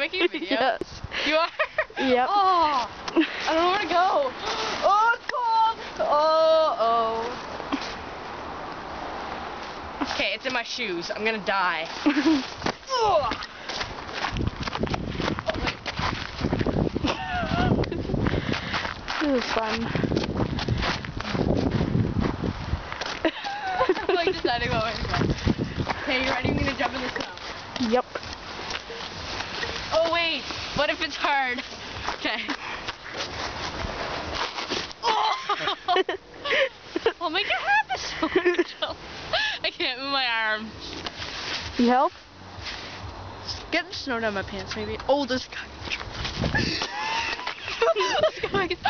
making a video? Yes. You are? Yep. Oh, I don't know where to go. Oh, it's cold. Oh. Okay, it's in my shoes. I'm gonna die. Oh, wait. This is fun. I'm like deciding what way to go. Okay, you ready? I'm gonna jump in the snow. Yep. Oh wait, what if it's hard? Okay. Oh! I'll make it happen. I can't move my arm. You help? Get the snow down my pants, maybe. Oh, this guy. Let's go.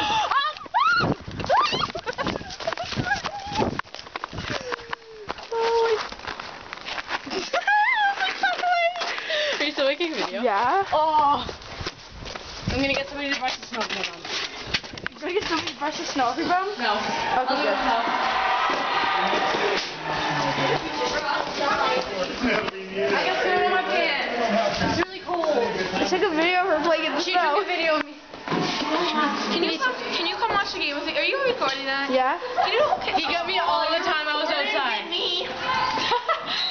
Are you still making a video? Yeah. Oh! I'm gonna get somebody to brush the snow off my bum. You're gonna get somebody to brush the snow off your bum? No. Okay, good. I got snow in my pants. It's really cold. I took a video of her playing in the She snow. took a video of me. Can you come watch the game with me? Are you recording that? Yeah? He got me all the time I was outside.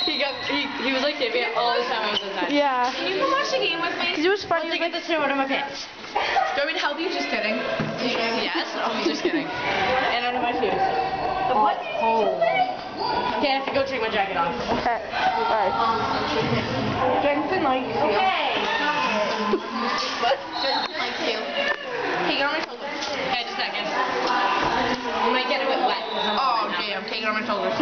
He was like hitting me all the time I was outside. Yeah. Can you come watch the game with me? Because it was fun. Once I get the snow out of my pants. Do you want me to help you? Just kidding. Yes? Oh, just kidding. And out of my shoes. Oh, it's cold. Okay, I have to go take my jacket off. Okay. Alright. Jensen likes you. Okay. What? Jensen likes you. Hey, get on my shoulders. Okay, just a second. You might get a bit wet. Oh, okay. I'm taking on my shoulders.